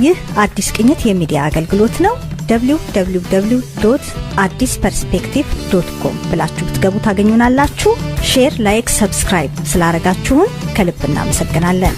ይህ አዲስ ቅኝት የሚዲያ አገልግሎት ነው። www.addisperspective.com ብላችሁ ብትገቡ ታገኙናላችሁ። ሼር፣ ላይክ፣ ሰብስክራይብ ስላረጋችሁን ከልብ እናመሰግናለን።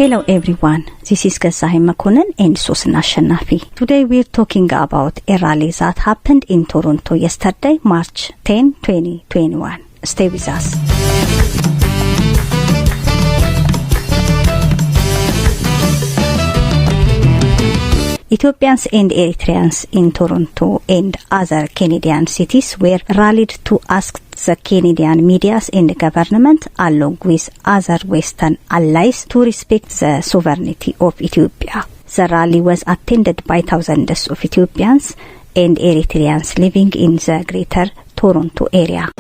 Hello everyone, this is Sahilu Bekele and Sosna Shanafi. Today we're talking about a rally that happened in Toronto yesterday, March 10, 2021. Stay with us. Ethiopians and Eritreans in Toronto and other Canadian cities were rallied to ask the Canadian medias and government, along with other Western allies, to respect the sovereignty of Ethiopia. The rally was attended by thousands of Ethiopians and Eritreans living in the Greater Toronto area.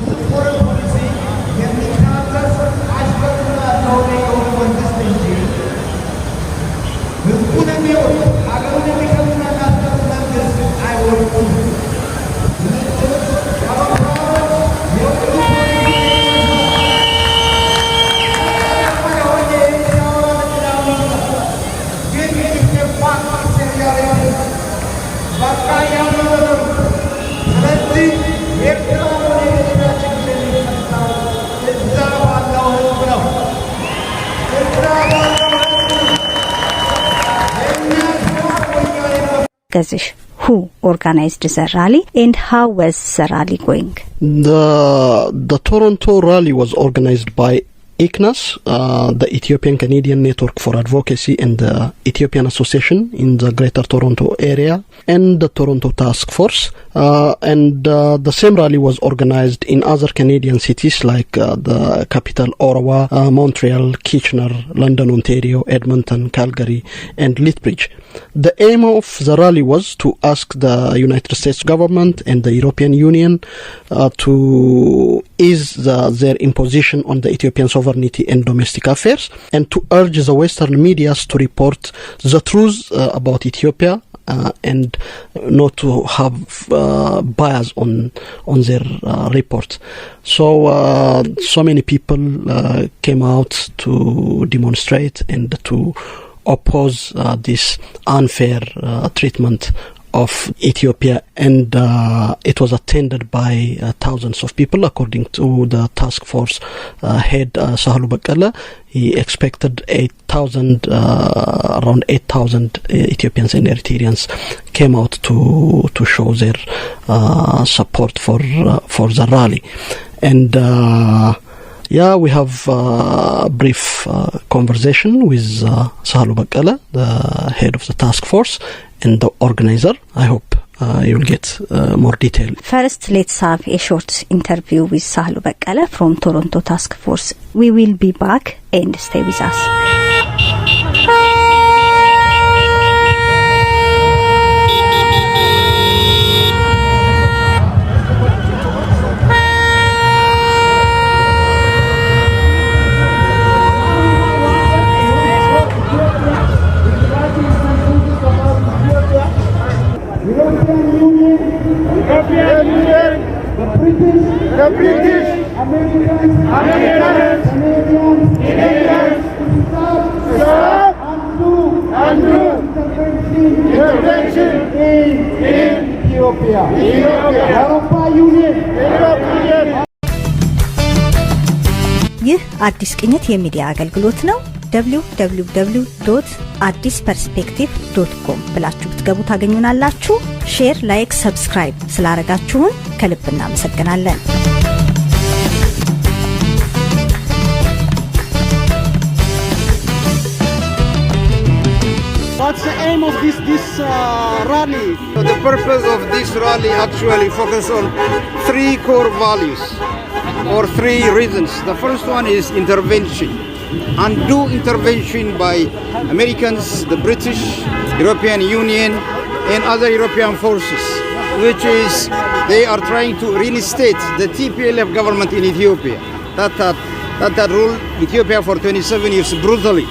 Who organized the rally and how was the rally going? The Toronto rally was organized by ECNAS, the Ethiopian Canadian Network for Advocacy, and the Ethiopian Association in the Greater Toronto area, and the Toronto Task Force. The same rally was organized in other Canadian cities like the capital Ottawa, Montreal, Kitchener, London, Ontario, Edmonton, Calgary, and Lethbridge. The aim of the rally was to ask the United States government and the European Union to ease their imposition on the Ethiopian sovereignty and domestic affairs, and to urge the Western media to report the truth about Ethiopia and not to have bias on their reports. So many people came out to demonstrate and to oppose this unfair treatment of Ethiopia, and it was attended by thousands of people. According to the task force head Sahilu Bekele, he expected around 8,000 Ethiopians and Eritreans came out to show their support for the rally. And we have a brief conversation with Sahilu Bekele, the head of the task force and the organizer. I hope you'll get more detail. First, let's have a short interview with Sahilu Bekele from Toronto Task Force. We will be back and stay with us. The British, Americans, Canadians, stop and do intervention in Ethiopia. European Union. ይህ አዲስ ቅኝት የሚዲያ አገልግሎት ነው። www.addisperspective.com ብላችሁ ብትገቡ ታገኙናላችሁ። ሼር፣ ላይክ፣ ሰብስክራይብ ስላረጋችሁን ከልብ እናመሰግናለን። What's the aim of this rally? The purpose of this rally actually focuses on three core values or three reasons. The first one is intervention. Undue intervention by Americans, the British, European Union and other European forces which is they are trying to reinstate the TPLF government in Ethiopia. That ruled Ethiopia for 27 years brutally.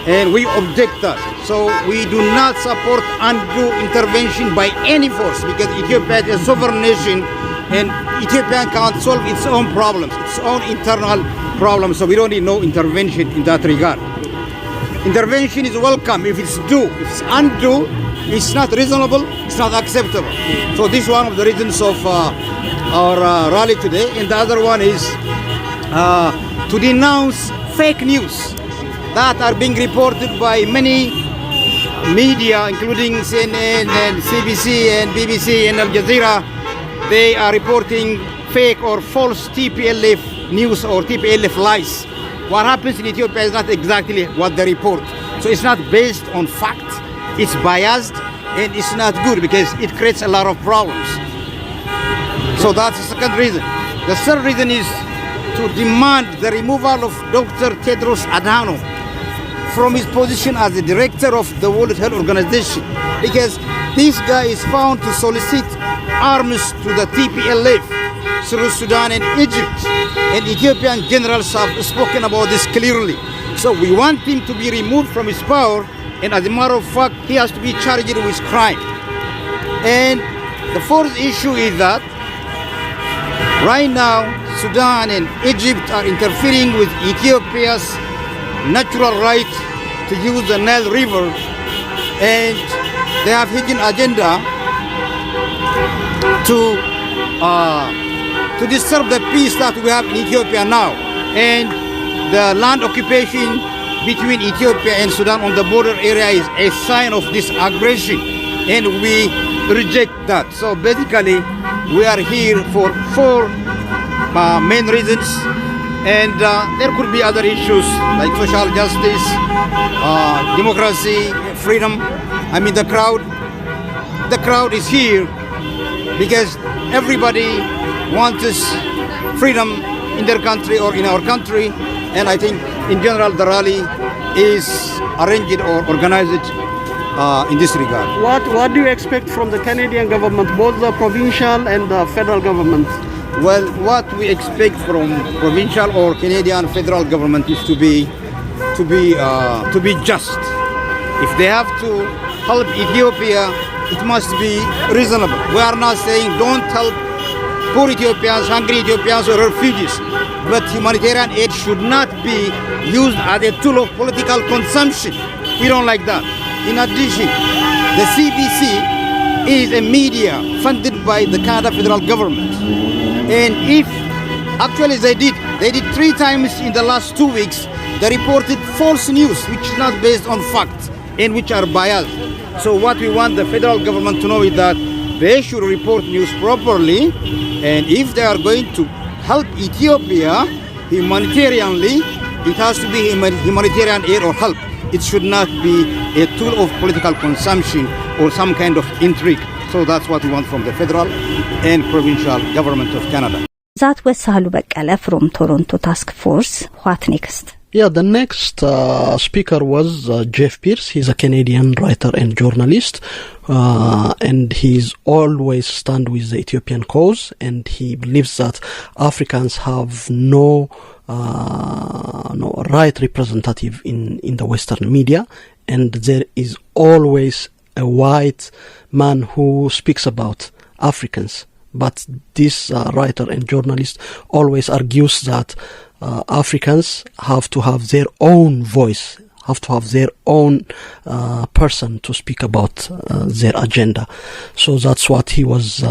And we object that. So we do not support undue intervention by any force because Ethiopia is a sovereign nation and Ethiopia can't solve its own problems, its own internal problems. So we don't need no intervention in that regard. Intervention is welcome if it's due. If it's undue, it's not reasonable, it's not acceptable. So this is one of the reasons of our rally today. And the other one is to denounce fake news that are being reported by many media, including CNN and CBC and BBC and Al Jazeera. They are reporting fake or false TPLF news or TPLF lies. What happens in Ethiopia is not exactly what they report. So it's not based on fact, it's biased, and it's not good because it creates a lot of problems. So that's the second reason. The third reason is to demand the removal of Dr. Tedros Adhanom from his position as the director of the World Health Organization because this guy is found to solicit arms to the TPLF through Sudan and Egypt, and Ethiopian generals have spoken about this clearly. So we want him to be removed from his power, and as a matter of fact he has to be charged with crime. And the fourth issue is that right now Sudan and Egypt are interfering with Ethiopia's natural right to use the Nile River, and they have hidden agenda to disturb the peace that we have in Ethiopia now. And the land occupation between Ethiopia and Sudan on the border area is a sign of this aggression, and we reject that. So basically we are here for four main reasons. And there could be other issues like social justice, democracy, freedom. I mean, the crowd is here because everybody wants freedom in their country or in our country. And I think in general the rally is arranged or organized in this regard. What do you expect from the Canadian government, both the provincial and the federal government? Well, what we expect from provincial or Canadian federal government is to be just. If they have to help Ethiopia, it must be reasonable. We are not saying don't help poor Ethiopians, hungry Ethiopians or refugees, but humanitarian aid should not be used as a tool of political consumption. We don't like that. In addition, the CBC is a media funded by the Canada federal government. And if actually they did 3 times in the last 2 weeks, they reported false news which is not based on facts and which are biased. So what we want the federal government to know is that they should report news properly, and if they are going to help Ethiopia humanitarianly, it has to be humanitarian aid or help. It should not be a tool of political consumption or some kind of intrigue. So that's what we want from the federal and provincial government of Canada. That was Sahilu Bekele from Toronto Task Force. What next? Yeah, the next speaker was Jeff Pearce. He's a Canadian writer and journalist, and he's always stand with the Ethiopian cause, and he believes that Africans have no right representative in the Western media, and there is always a white man who speaks about Africans. But this writer and journalist always argues that Africans have to have their own voice, have to have their own person to speak about their agenda. So that's what he was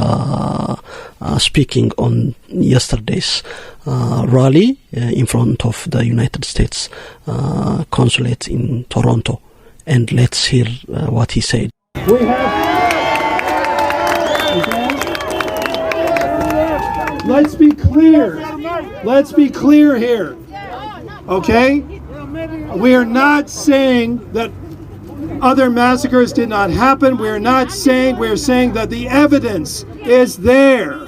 speaking on yesterday's rally in front of the United States consulate in Toronto. And let's hear what he said. We have. Let's be clear. Let's be clear here. Okay? We are not saying that other massacres did not happen. We are not saying, we are saying that the evidence is there.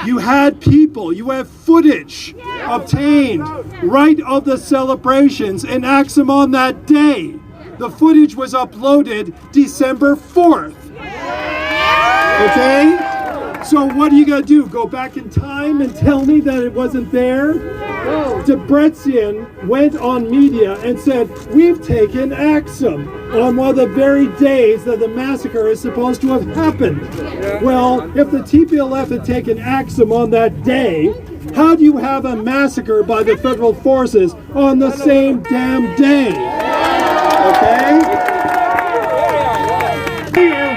You had people, you have footage obtained right of the celebrations in Axum on that day. The footage was uploaded December 4th. Okay? So what are you going to do? Go back in time and tell me that it wasn't there? Debretsion went on media and said, we've taken Axum on one of the very days that the massacre is supposed to have happened. Well, if the TPLF had taken Axum on that day, how do you have a massacre by the federal forces on the same damn day? Okay?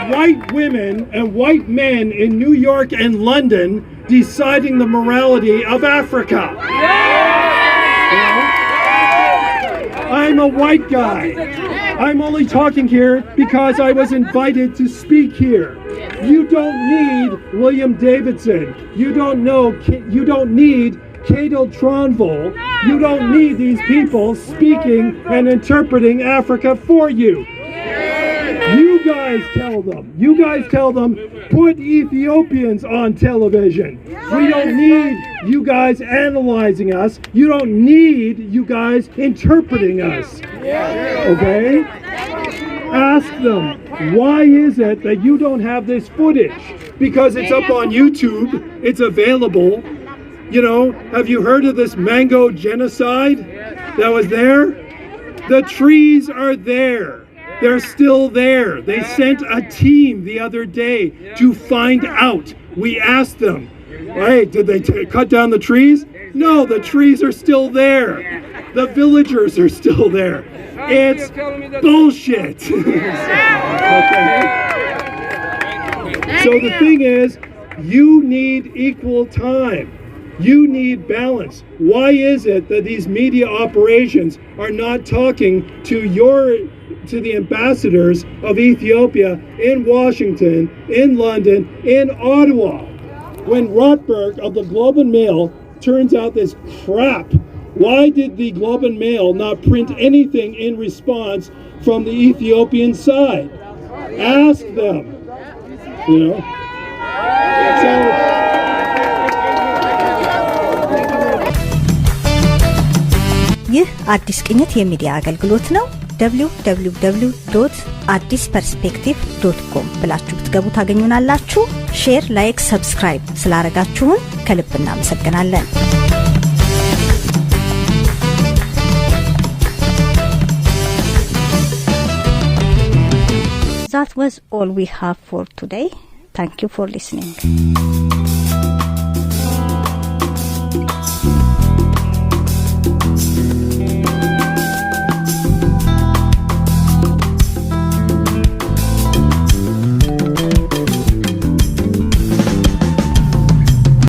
White women and white men in New York and London deciding the morality of Africa. I'm a white guy. I'm only talking here because I was invited to speak here. You don't need William Davidson. You don't need Cato Tronville. You don't need these people speaking and interpreting Africa for you. You guys tell them, put Ethiopians on television. We don't need you guys analyzing us. You don't need you guys interpreting us. Okay? Ask them, why is it that you don't have this footage? Because it's up on YouTube. It's available. You know, have you heard of this mango genocide that was there? The trees are there. They're still there. They sent a team the other day to find out. We asked them, hey, did they cut down the trees? No, the trees are still there. The villagers are still there. It's bullshit. Okay. So the thing is, you need equal time. You need balance. Why is it that these media operations are not talking to the ambassadors of Ethiopia in Washington, in London, in Ottawa? When Rotberg of the Globe and Mail turns out this crap, why did the Globe and Mail not print anything in response from the Ethiopian side? Ask them. You know? So, ይህ አዲስ ቅኝት የሚዲያ አገልግሎት ነው። www.addisperspective.com ብላችሁ ብትገቡ ታገኙናላችሁ። ሼር፣ ላይክ፣ ሰብስክራይብ ስላደረጋችሁን ከልብ እናመሰግናለን። That was all we have for today. Thank you for listening.